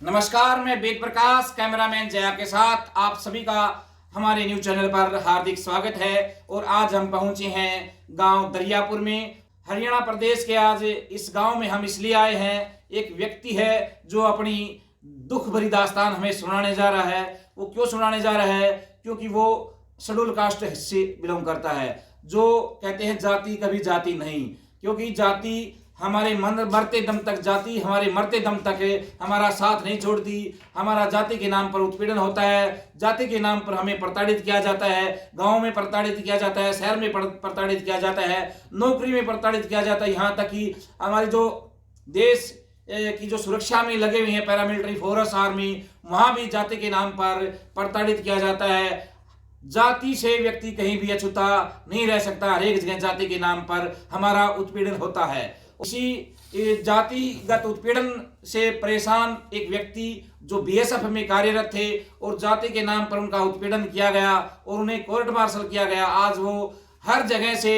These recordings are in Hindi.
नमस्कार, मैं वेद प्रकाश कैमरामैन जया के साथ आप सभी का हमारे न्यूज चैनल पर हार्दिक स्वागत है। और आज हम पहुंचे हैं गांव दरियापुर में, हरियाणा प्रदेश के। आज इस गांव में हम इसलिए आए हैं, एक व्यक्ति है जो अपनी दुख भरी दास्तान हमें सुनाने जा रहा है। वो क्यों सुनाने जा रहा है? क्योंकि वो शेड्यूल कास्ट से बिलोंग करता है। जो कहते हैं जाति कभी जाति नहीं, क्योंकि जाति हमारे मरते दम तक, जाति हमारे मरते दम तक हमारा साथ नहीं छोड़ती। हमारा जाति के नाम पर उत्पीड़न होता है, जाति के नाम पर हमें प्रताड़ित किया जाता है, गांव में प्रताड़ित किया जाता है, शहर में प्रताड़ित किया जाता है, नौकरी में प्रताड़ित किया जाता है। यहाँ तक कि हमारे जो देश की जो सुरक्षा में लगे हुए हैं, पैरामिलिट्री फोर्स, आर्मी, वहाँ भी जाति के नाम पर प्रताड़ित किया जाता है। जाति से व्यक्ति कहीं भी अछूता नहीं रह सकता, हर एक जगह जाति के नाम पर हमारा उत्पीड़न होता है। उसी जातिगत उत्पीड़न से परेशान एक व्यक्ति जो बीएसएफ में कार्यरत थे और जाति के नाम पर उनका उत्पीड़न किया गया और उन्हें कोर्ट मार्शल किया गया। आज वो हर जगह से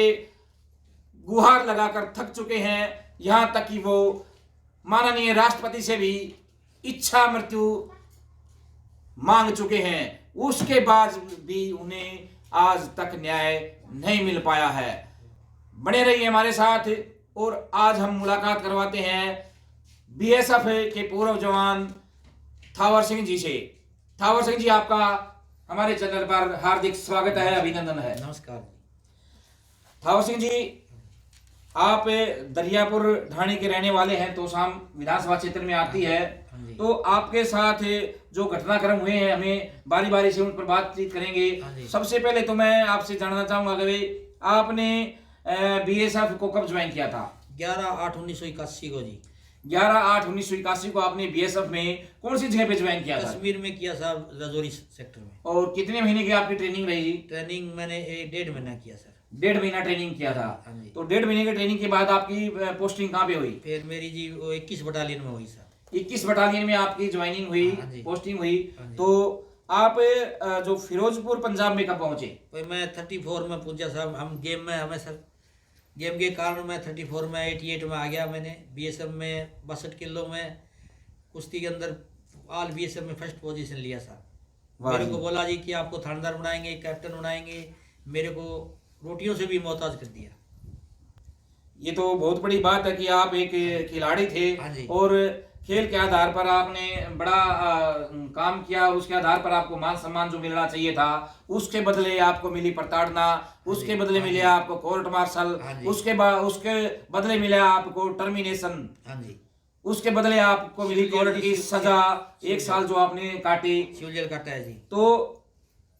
गुहार लगाकर थक चुके हैं, यहाँ तक कि वो माननीय राष्ट्रपति से भी इच्छा मृत्यु मांग चुके हैं। उसके बाद भी उन्हें आज तक न्याय नहीं मिल पाया है। बने रहिए हमारे साथ। और आज हम मुलाकात करवाते हैं बीएसएफ के पूर्व जवान थावर सिंह जी से। थावर सिंह जी, आपका हमारे चैनल पर हार्दिक स्वागत है, अभिनंदन है। नमस्कार। थावर सिंह जी, आप दरियापुर ढाणी के रहने वाले हैं, तोशाम विधानसभा क्षेत्र में आती है। तो आपके साथ जो घटनाक्रम हुए हैं, हमें बारी बारी से उन पर बातचीत करेंगे। सबसे पहले तो मैं आपसे जानना चाहूंगा कि आपने बीएसएफ को कब ज्वाइन किया था? 11/8/1981 को जी। 11/8/1981 को आपने बीएसएफ में कौन सी जगह पे ज्वाइन किया था? कश्मीर में किया साहब, रजौरी सेक्टर में। और कितने महीने की आपकी ट्रेनिंग रही जी? ट्रेनिंग मैंने 1.5 महीना किया सर। 1.5 महीना ट्रेनिंग किया था। तो 1.5 महीने की ट्रेनिंग के बाद आपकी पोस्टिंग कहाँ पे हुई? फिर मेरी जी वो 21 बटालियन में हुई सर। 21 बटालियन में आपकी ज्वाइनिंग हुई, पोस्टिंग हुई। तो आप जो फिरोजपुर पंजाब में कब पहुंचे? मैं 34 में पहुंचा साहब। हम गेम में, हमें सर गेम के कारण मैं 34 में 88 में आ गया। मैंने बीएसएफ में 62 किलो में कुश्ती के अंदर ऑल बीएसएफ में फर्स्ट पोजीशन लिया साहब। मेरे को बोला जी कि आपको थानेदार बनाएंगे, कैप्टन बनाएंगे। मेरे को रोटियों से भी मोहताज कर दिया। ये तो बहुत बड़ी बात है कि आप एक खिलाड़ी थे और खेल के आधार पर आपने बड़ा काम किया। उसके आधार पर आपको मान सम्मान जो मिलना चाहिए था, उसके बदले आपको मिली प्रताड़ना, उसके बदले मिले आपको कोर्ट मार्शल, उसके बदले मिला आपको टर्मिनेशन, उसके बदले आपको मिली कोर्ट की सजा, 1 साल जो आपने काटी, जेल काटा है जी। तो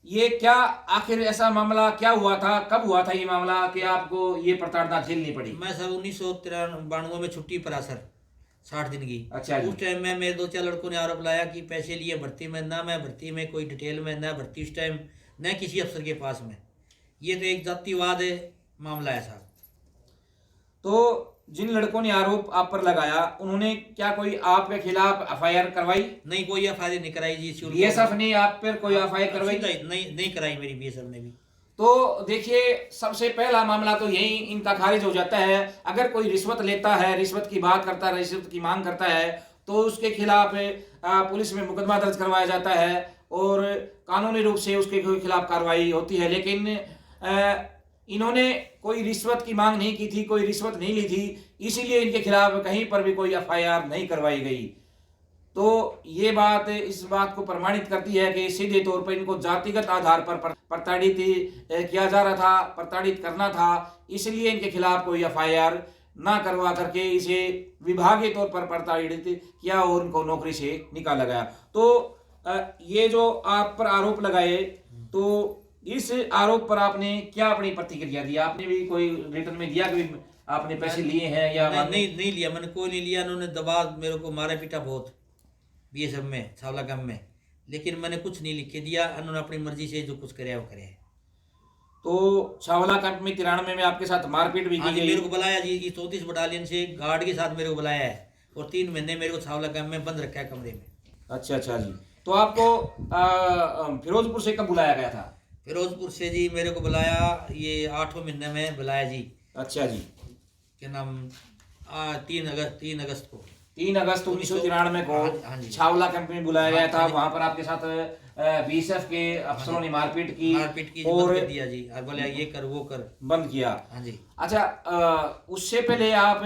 ये क्या आखिर ऐसा मामला क्या हुआ था, कब हुआ था ये मामला कि आपको ये प्रताड़ना झेलनी पड़ी? मैं सर 1993 में छुट्टी पर आ सर, 60 दिन की। अच्छा। उस टाइम में मेरे 2-4 लड़कों ने आरोप लाया कि पैसे लिए भर्ती में, ना मैं भर्ती में कोई डिटेल में, ना भर्ती उस टाइम न किसी अफसर के पास में। ये तो एक जातिवाद मामला है साहब। तो जिन लड़कों ने आरोप आप पर लगाया, उन्होंने क्या कोई आपके खिलाफ एफआईआर करवाई? नहीं, कोई एफआईआर नहीं कराई जी। बीएसएफ ने आप पर कोई एफआईआर करवाई? नहीं कराई मेरी बीएसएफ ने भी। तो देखिए, सबसे पहला मामला तो यही इनका खारिज हो जाता है। अगर कोई रिश्वत लेता है, रिश्वत की बात करता है, रिश्वत की मांग करता है, तो उसके खिलाफ पुलिस में मुकदमा दर्ज करवाया जाता है और कानूनी रूप से उसके खिलाफ कार्रवाई होती है। लेकिन इन्होंने कोई रिश्वत की मांग नहीं की थी, कोई रिश्वत नहीं ली थी, इसीलिए इनके खिलाफ कहीं पर भी कोई एफआईआर नहीं करवाई गई। तो ये बात इस बात को प्रमाणित करती है कि सीधे तौर पर इनको जातिगत आधार पर प्रताड़ित किया जा रहा था, प्रताड़ित करना था। इसलिए इनके खिलाफ कोई एफआईआर ना करवा करके इसे विभागीय तौर पर प्रताड़ित किया और उनको नौकरी से निकाला गया। तो ये जो आप पर आरोप लगाए, तो इस आरोप पर आपने क्या अपनी प्रतिक्रिया दी? आपने भी कोई रिटर्न में दिया कि आपने पैसे लिए हैं या नहीं लिया? मैंने कोई नहीं लिया। उन्होंने दबाव, मेरे को मारा पीटा बहुत बीएसएफ में, छावला कैंप में, लेकिन मैंने कुछ नहीं लिख के दिया। उन्होंने अपनी मर्जी से जो कुछ करे वो करे। तो छावला कैंप में 93 में आपके साथ मारपीट भी की गई? मेरे को बुलाया जी, 34 बटालियन से गार्ड के साथ मेरे को बुलाया है और 3 महीने मेरे को छावला कैंप में बंद रखा है कमरे में। अच्छा जी। तो आपको फिरोजपुर से कब बुलाया गया था? फिरोजपुर से जी मेरे को बुलाया ये 8वें महीने में बुलाया जी। अच्छा जी। क्या नाम, 3 अगस्त को। 3 अगस्त 1993 को हाँ जी। छावला कैंप में बुलाया गया था। हाँ जी। वहां पर आपके साथ बीएसएफ के अफसरों ने मारपीट की और और कर दिया जी, और बोले ये कर वो कर। बंद किया। हाँ जी। अच्छा, उससे पहले आप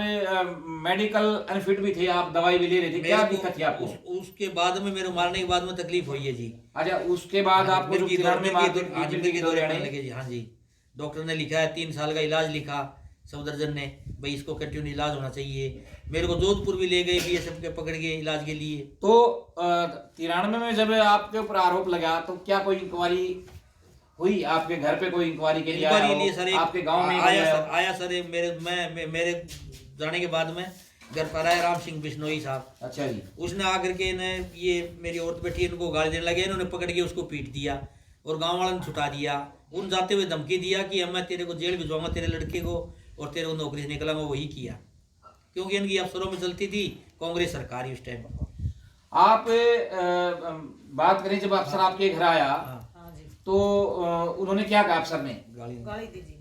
मेडिकल अनफिट भी थे, आप दवाई भी ले रहे थे, क्या दिक्कत थी आपको? उसके बाद में, मेरे मारने के बाद में तकलीफ हुई है जी। अच्छा, उसके बाद आपको जो 93 मारपीट हाँ जी, मिर्गी के दौरे आने लगे जी। हाँ जी, डॉक्टर ने लिखा है 3 साल का इलाज लिखा, सफदरजन ने, भाई इसको कंटिन्यू इलाज होना चाहिए। मेरे को जोधपुर भी ले गए बीएसएफ के पकड़ के इलाज के लिए। तो 93 में जब आपके ऊपर आरोप लगा तो क्या कोई इंक्वायरी हुई? आपके घर पे कोई इंक्वायरी के लिए आया इंक्वायरी हो? लिए सर, आपके गांव में आया सर। मेरे जाने के बाद में घर पर आया राम सिंह बिश्नोई साहब। अच्छा जी। उसने आकर के इन्हें, ये मेरी औरत बैठी इनको गाली देने लगे, इन्होंने पकड़ के उसको पीट दिया और गांव वालों ने छुटा दिया। उन जाते हुए धमकी दिया कि मैं तेरे को जेल भिजवाऊंगा, तेरे लड़के को, और तेरे को नौकरी से निकलाऊंगा। वही किया, क्योंकि इनकी अफसरों में चलती थी कांग्रेस सरकार ही उस टाइम। आप बात करें, जब अफसर आपके घर आया तो उन्होंने क्या कहा? अफसर ने गाली दी जी।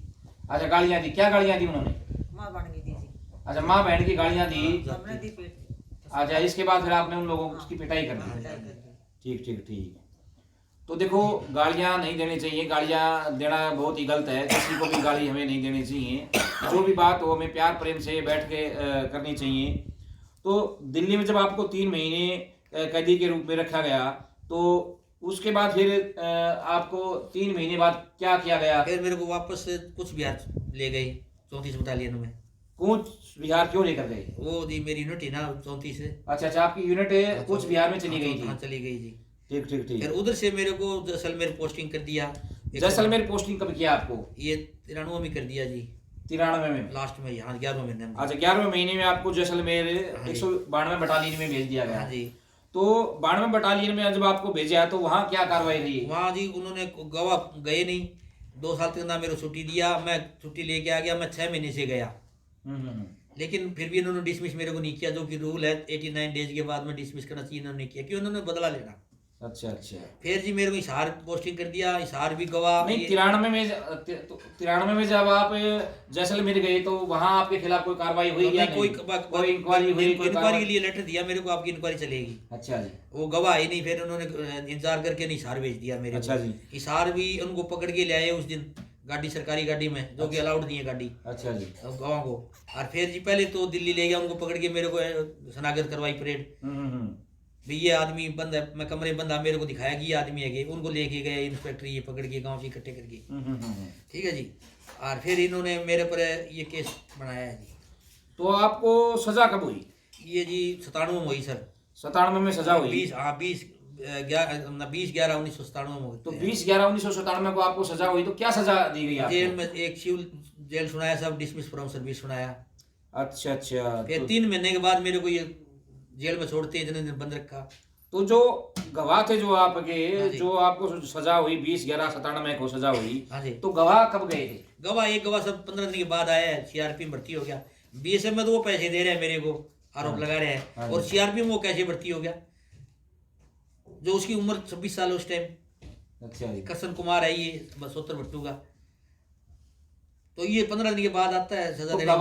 अच्छा, गालियां दी। क्या गालियां दी उन्होंने? माँ बन गई थी जी। अच्छा, माँ बहन की गालियां दी। हमने दी पेट। अच्छा, इसके बाद फिर आपने उन लोगों को उसकी पिटाई कर दी। पिटाई कर दी। ठीक ठीक ठीक। तो देखो, गालियां नहीं देनी चाहिए, गालियां देना बहुत ही गलत है। किसी को भी गाली हमें नहीं देनी चाहिए। जो भी बात हो हमें प्यार प्रेम से बैठ के करनी चाहिए। तो दिल्ली में जब आपको 3 महीने कैदी के रूप में रखा गया, तो उसके बाद फिर आपको 3 महीने बाद क्या किया गया? फिर मेरे को वापस कुछ बिहार ले गए 34 बटालियन में। कूच बिहार क्यों लेकर गए? वो जी मेरी यूनिट है ना 34 से। अच्छा अच्छा, आपकी यूनिट कूच बिहार में चली गई थी? हाँ, चली गई जी। ठीक ठीक ठीक। फिर उधर से मेरे को जैसलमेर पोस्टिंग कर दिया। जैसलमेर पोस्टिंग कब किया आपको? ये 93 में कर दिया जी, 93 में लास्ट में। यहाँ 11वें महीने में। अच्छा, 11वें महीने में आपको जैसलमेर 192 बटालियन में भेज दिया गया। हाँ जी। तो 92 बटालियन में जब आपको भेजा तो वहाँ क्या कार्रवाई रही? वहाँ जी उन्होंने गवाह गए नहीं, 2 साल तक ना मेरे को छुट्टी दिया। मैं छुट्टी लेके आ गया, मैं 6 महीने से गया। लेकिन फिर भी इन्होंने डिसमिस मेरे को नहीं किया, जो कि रूल है 89 डेज के बाद में डिसमिस करना चाहिए, इन्होंने नहीं किया, क्योंकि उन्होंने बदला लेना। अच्छा अच्छा। फिर जी मेरे को हिसार पोस्टिंग कर दिया, हिसार भी गवाह नहीं, 93 में जब आप जैसलमेर गए तो वहाँ आपके खिलाफ कोई कार्रवाई हुई या कोई इंक्वायरी हुई? इंक्वायरी के लिए लेटर दिया मेरे को, आपकी इंक्वायरी चलेगी। अच्छा जी। वो गवाह ही नहीं, फिर उन्होंने इंतजार करके हिसार भेज दिया मेरे। अच्छा जी। हिसार भी उनको पकड़ के ले आए उस दिन, गाड़ी, सरकारी गाड़ी में, जो कि अलाउड नहीं है गाड़ी। अच्छा जी। गवाह को। और फिर जी पहले तो दिल्ली ले गया, उनको पकड़ के मेरे को शनाख्त करवाई, परेड। भाई ये आदमी बंद है, मैं कमरे बंदा, मेरे को दिखाया कि ये आदमी है। उनको लेके गए इंस्पेक्टर, ये पकड़ के गांव से इकट्ठे करके। ठीक है जी। और फिर इन्होंने मेरे पर ये केस बनाया है जी। तो आपको सजा कब हुई? ये जी 97 में हुई सर। 97 में सजा हुई? 20/11/1997 में। तो 20/11/1997 को आपको सजा हुई, तो क्या सजा दी गई आपको? जेल में एक सिविल जेल सुनाया, सब डिसमिस फ्रॉम सर्विस सुनाया। अच्छा अच्छा। फिर 3 महीने के बाद मेरे को ये जेल में छोड़ते हैं, इतने दिन बंद रखा। तो जो गवाह थे जो आपके, जो आपको सजा हुई 20/11/97 को सजा हुई, हाँ जी। तो गवाह कब गए थे? एक गवाह सब 15 दिन के बाद आया है, सीआरपी में भर्ती हो गया। बीएसएफ में तो वो पैसे दे रहे हैं मेरे को, आरोप लगा रहे हैं, और सीआरपी में वो कैसे भर्ती हो गया, जो उसकी उम्र 26 साल उस टाइम। अच्छा जी। करसन कुमार है ये, बसोत्तर भट्टू का। तो ये 15 दिन के बाद आता है सजा देने।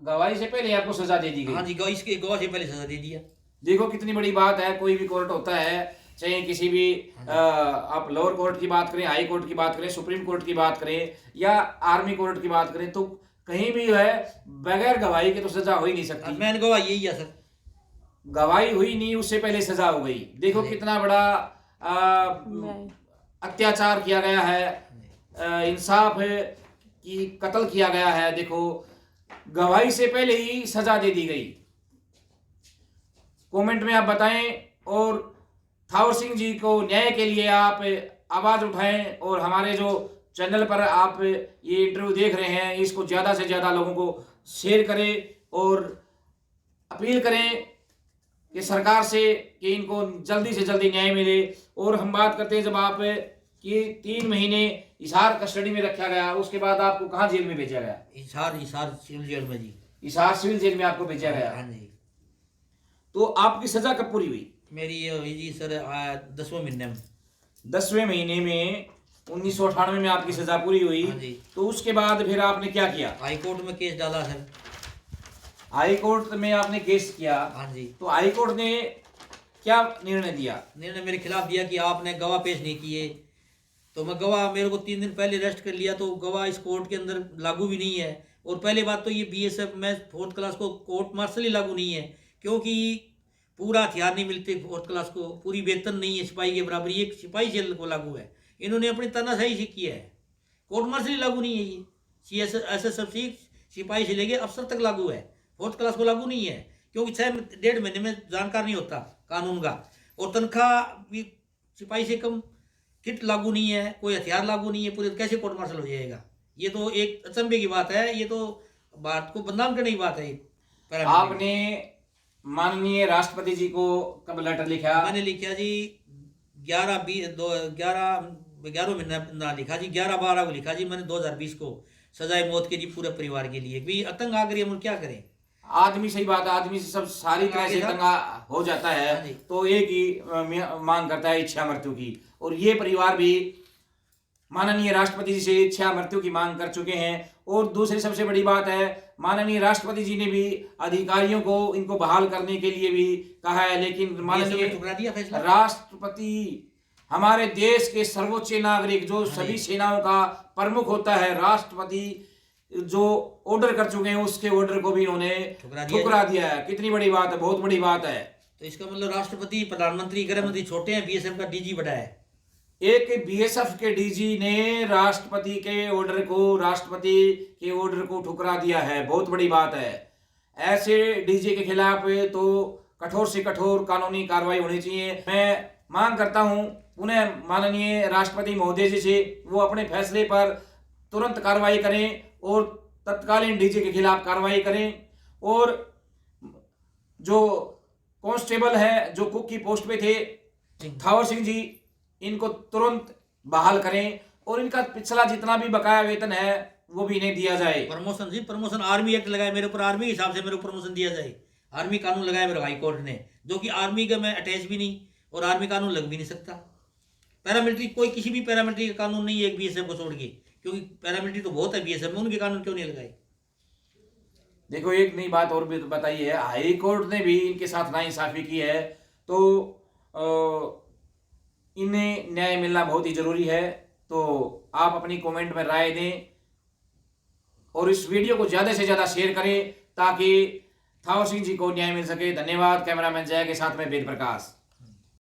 गवाही से पहले आपको सजा दे दी गई? हाँ जी, इसके गवाह से पहले सजा दे दिया। देखो कितनी बड़ी बात है। कोई भी कोर्ट होता है, चाहे किसी भी आप लोअर कोर्ट की बात करें, हाई कोर्ट की बात करें, सुप्रीम कोर्ट की बात करें, या आर्मी कोर्ट की बात करें, तो कहीं भी है बगैर गवाही के तो सजा हो ही नहीं सकती। मैंने गवाह यही है सर। गवाही हुई नहीं, उससे पहले सजा हो गई। देखो कितना बड़ा अत्याचार किया गया है, इंसाफ की कत्ल किया गया है। देखो, गवाही से पहले ही सजा दे दी गई। कमेंट में आप बताएं, और थावर सिंह जी को न्याय के लिए आप आवाज उठाएं, और हमारे जो चैनल पर आप ये इंटरव्यू देख रहे हैं, इसको ज़्यादा से ज़्यादा लोगों को शेयर करें, और अपील करें कि सरकार से कि इनको जल्दी से जल्दी न्याय मिले। और हम बात करते हैं, जब आप कि 3 महीने हिसार कस्टडी में रखा गया, उसके बाद आपको कहाँ जेल में भेजा गया? हिसार सिविल जेल में जी। हिसार सिविल जेल में आपको भेजा गया? हाँ जी। तो आपकी सजा कब पूरी हुई? मेरी ये हुई जी सर 10वें महीने में। 10वें महीने में 1998 में आपकी सजा पूरी हुई। हाँ जी। तो उसके बाद फिर आपने क्या किया? हाई कोर्ट में केस डाला सर। हाई कोर्ट में आपने केस किया, हाँ जी। तो हाई कोर्ट ने क्या निर्णय दिया? निर्णय मेरे खिलाफ दिया कि आपने गवाह पेश नहीं किए। तो मैं गवाह, मेरे को 3 दिन पहले अरेस्ट कर लिया, तो गवाह इस कोर्ट के अंदर लागू भी नहीं है। और पहले बात तो ये बीएसएफ में 4th क्लास को कोर्ट मार्शल ही लागू नहीं है, क्योंकि पूरा हथियार नहीं मिलते 4th क्लास को, पूरी वेतन नहीं है सिपाही के बराबर, ये सिपाही जेल को लागू है। इन्होंने अपनी तानाशाही से किया है, कोर्ट मार्शल ही लागू नहीं है। ये CSSFC सिपाही से लेके अफसर तक लागू है, 4th क्लास को लागू नहीं है, क्योंकि 6-1.5 महीने में जानकार नहीं होता कानून का। और तनख्वाह भी सिपाही से कम, किट लागू नहीं है, कोई हथियार लागू नहीं है, पूरे कैसे कोर्ट मार्शल हो जाएगा? ये तो एक अचंभे की बात है, ये तो बात को बदनाम करने की बात है। आपने माननीय राष्ट्रपति जी को कब लेटर लिखा? मैंने लिखा जी 11 महीना लिखा जी, 11-12 को लिखा जी मैंने 2020 को, सजाए मौत के जी पूरे परिवार के लिए। भी आतंक आ गई, हम क्या करें? आदमी, सही बात है, आदमी से सब सारी तरह से तंगा हो जाता हाँ है, जी। तो एक ही मांग करता है, इच्छा मृत्यु की। और ये परिवार भी माननीय राष्ट्रपति जी से इच्छा मृत्यु की मांग कर चुके हैं। और दूसरी सबसे बड़ी बात है, माननीय राष्ट्रपति जी ने भी अधिकारियों को इनको बहाल करने के लिए भी कहा है, लेकिन माननीय ठुकरा दिया फैसला। राष्ट्रपति हमारे देश के सर्वोच्च नागरिक, जो सभी सेनाओं का प्रमुख होता है, राष्ट्रपति जो ऑर्डर कर चुके हैं, उसके ऑर्डर को भी उन्होंने ठुकरा दिया है। कितनी बड़ी बात है, बहुत बड़ी बात है। तो इसका मतलब राष्ट्रपति, प्रधानमंत्री, गृह मंत्री छोटे हैं, बीएसएफ का डीजी बड़ा है। एक बीएसएफ के डीजी ने राष्ट्रपति के ऑर्डर को ठुकरा दिया है, बहुत बड़ी बात है। ऐसे डीजी के खिलाफ तो कठोर से कठोर कानूनी कार्रवाई होनी चाहिए। मैं मांग करता हूं उन्हें, माननीय राष्ट्रपति महोदय जी से, वो अपने फैसले पर तुरंत कार्रवाई करें और तत्कालीन डीजी के खिलाफ कार्रवाई करें। और जो कांस्टेबल है, जो कुक की पोस्ट पे थे, थावर सिंह जी, इनको तुरंत बहाल करें और इनका पिछला जितना भी बकाया वेतन है वो भी इन्हें दिया जाए। प्रमोशन जी, प्रमोशन आर्मी एक्ट लगाए मेरे ऊपर, आर्मी के हिसाब से मेरे को प्रमोशन दिया जाए। आर्मी कानून लगाया मेरे हाई कोर्ट ने, जो कि आर्मी का मैं अटैच भी नहीं और आर्मी कानून लग भी नहीं सकता। पैरामिलिट्री, कोई किसी भी पैरामिलिट्री का कानून नहीं है एक बीएसएफ को छोड़ के, क्योंकि पैरामिलिट्री तो बहुत है बीएसएफ में, उनके कानून क्यों नहीं लगाए? देखो, एक नई बात और भी बताई है, हाई कोर्ट ने भी इनके साथ नाइंसाफी की है, तो इन्हें न्याय मिलना बहुत ही जरूरी है। तो आप अपनी कमेंट में राय दें और इस वीडियो को ज़्यादा से ज़्यादा शेयर करें, ताकि थावर सिंह जी को न्याय मिल सके। धन्यवाद। कैमरामैन जय के साथ में वेद प्रकाश।